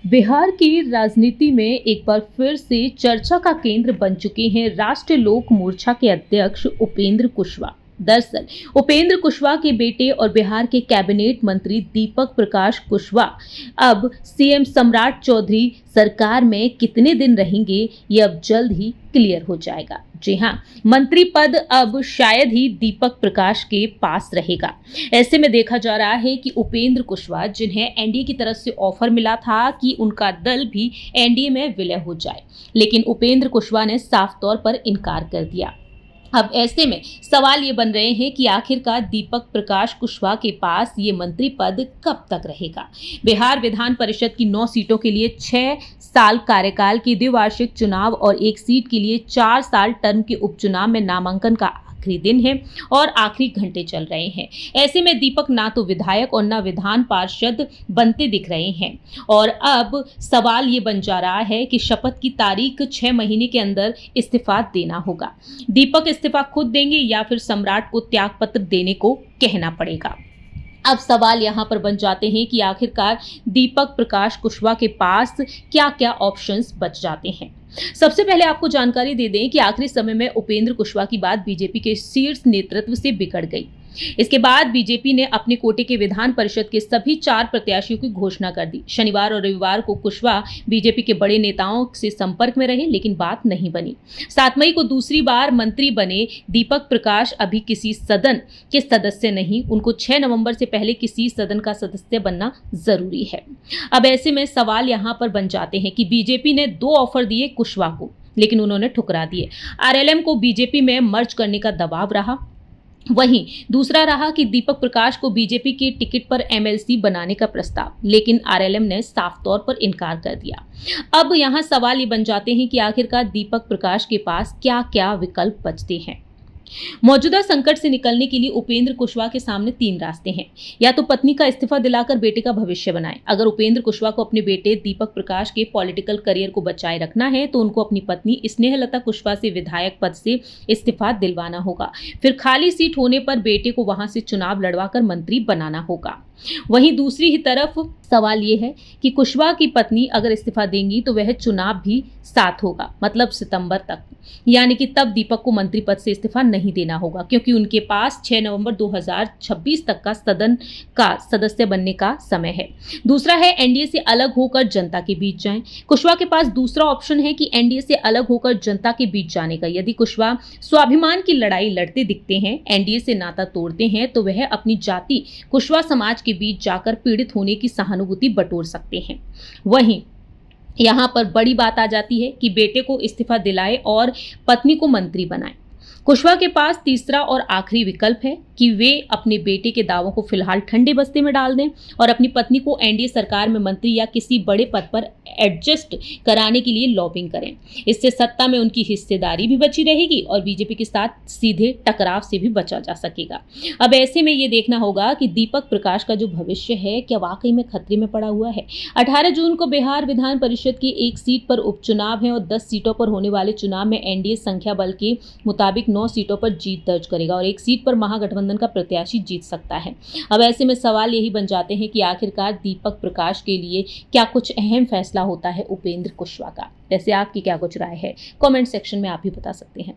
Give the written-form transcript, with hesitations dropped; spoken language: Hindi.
बिहार की राजनीति में एक बार फिर से चर्चा का केंद्र बन चुके हैं राष्ट्रीय लोक मोर्चा के अध्यक्ष उपेंद्र कुशवाहा। दरअसल उपेंद्र कुशवाहा के बेटे और बिहार के कैबिनेट मंत्री दीपक प्रकाश कुशवाहा अब सीएम सम्राट चौधरी सरकार में कितने दिन रहेंगे, ये अब जल्द ही क्लियर हो जाएगा। जी हां, मंत्री पद अब शायद ही दीपक प्रकाश के पास रहेगा। ऐसे में देखा जा रहा है कि उपेंद्र कुशवाहा, जिन्हें एनडीए की तरफ से ऑफर मिला था कि उनका दल भी एनडीए में विलय हो जाए, लेकिन उपेंद्र कुशवाहा ने साफ तौर पर इनकार कर दिया। अब ऐसे में सवाल ये बन रहे हैं कि आखिरकार दीपक प्रकाश कुशवाहा के पास ये मंत्री पद कब तक रहेगा। बिहार विधान परिषद की 9 सीटों के लिए 6 साल कार्यकाल के द्विवार्षिक चुनाव और 1 सीट के लिए 4 साल टर्म के उपचुनाव में नामांकन का आखिरी दिन है और आखिरी घंटे चल रहे हैं। ऐसे में दीपक ना तो विधायक और ना विधान पार्षद बनते दिख रहे हैं और अब सवाल ये बन जा रहा है कि शपथ की तारीख 6 महीने के अंदर इस्तीफा देना होगा। दीपक इस्तीफा खुद देंगे या फिर सम्राट को त्यागपत्र देने को कहना पड़ेगा। अब सवाल यहाँ पर बन जाते हैं कि आखिरकार दीपक प्रकाश कुशवाहा के पास क्या क्या ऑप्शंस बच जाते हैं। सबसे पहले आपको जानकारी दे दें कि आखिरी समय में उपेंद्र कुशवाहा की बात बीजेपी के शीर्ष नेतृत्व से बिगड़ गई। इसके बाद बीजेपी ने अपने कोटे के विधान परिषद के सभी 4 प्रत्याशियों की घोषणा कर दी। शनिवार और रविवार को कुशवाहा बीजेपी के बड़े नेताओं से संपर्क में रहे, लेकिन बात नहीं बनी। 7 मई को दूसरी बार मंत्री बने दीपक प्रकाश अभी किसी सदन के सदस्य नहीं, उनको 6 नवंबर से पहले किसी सदन का सदस्य बनना जरूरी है। अब ऐसे में सवाल यहाँ पर बन जाते हैं कि बीजेपी ने 2 ऑफर दिए कुशवाहा को, लेकिन उन्होंने ठुकरा दिए। आरएलएम को बीजेपी में मर्ज करने का दबाव रहा, वहीं दूसरा रहा कि दीपक प्रकाश को बीजेपी के टिकट पर एमएलसी बनाने का प्रस्ताव, लेकिन आरएलएम ने साफ तौर पर इनकार कर दिया। अब यहां सवाल ये बन जाते हैं कि आखिरकार दीपक प्रकाश के पास क्या क्या विकल्प बचते हैं। मौजूदा संकट से निकलने के लिए उपेंद्र कुशवाहा के सामने 3 रास्ते हैं। या तो पत्नी का इस्तीफा दिलाकर बेटे का भविष्य बनाएं। अगर उपेंद्र कुशवाहा को अपने बेटे दीपक प्रकाश के पॉलिटिकल करियर को बचाए रखना है तो उनको अपनी पत्नी स्नेहलता कुशवाहा से विधायक पद से इस्तीफा दिलवाना होगा। फिर खाली सीट होने पर बेटे को वहां से चुनाव लड़वाकर मंत्री बनाना होगा। वहीं दूसरी ही तरफ सवाल ये है कि कुशवाहा की पत्नी अगर इस्तीफा देंगी तो वह चुनाव भी साथ होगा, मतलब सितंबर तक, यानी कि तब दीपक को मंत्री पद से इस्तीफा नहीं देना होगा, क्योंकि उनके पास 6 नवंबर 2026 तक का सदन का सदस्य बनने का समय है। दूसरा है एनडीए से अलग होकर जनता के बीच जाएं। कुशवाहा के पास दूसरा ऑप्शन है कि एनडीए से अलग होकर जनता के बीच जाने का। यदि कुशवाहा स्वाभिमान की लड़ाई लड़ते दिखते हैं, एनडीए से नाता तोड़ते हैं, तो वह अपनी जाति कुशवाहा समाज के बीच जाकर पीड़ित होने की सहानुभूति बटोर सकते हैं। वहीं यहां पर बड़ी बात आ जाती है कि बेटे को इस्तीफा दिलाए और पत्नी को मंत्री बनाए। कुशवाहा के पास तीसरा और आखिरी विकल्प है कि वे अपने बेटे के दावों को फिलहाल ठंडे बस्ते में डाल दें और अपनी पत्नी को एनडीए सरकार में मंत्री या किसी बड़े पद पर एडजस्ट कराने के लिए लॉबिंग करें। इससे सत्ता में उनकी हिस्सेदारी भी बची रहेगी और बीजेपी के साथ सीधे टकराव से भी बचा जा सकेगा। अब ऐसे में ये देखना होगा कि दीपक प्रकाश का जो भविष्य है क्या वाकई में खतरे में पड़ा हुआ है। 18 जून को बिहार विधान परिषद की 1 सीट पर उपचुनाव है और 10 सीटों पर होने वाले चुनाव में एनडीए संख्या बल के मुताबिक 9 सीटों पर जीत दर्ज करेगा और 1 सीट पर महागठबंधन का प्रत्याशी जीत सकता है। अब ऐसे में सवाल यही बन जाते हैं कि आखिरकार दीपक प्रकाश के लिए क्या कुछ अहम फैसला होता है उपेंद्र कुशवाहा का। वैसे आपकी क्या कुछ राय है, कमेंट सेक्शन में आप भी बता सकते हैं।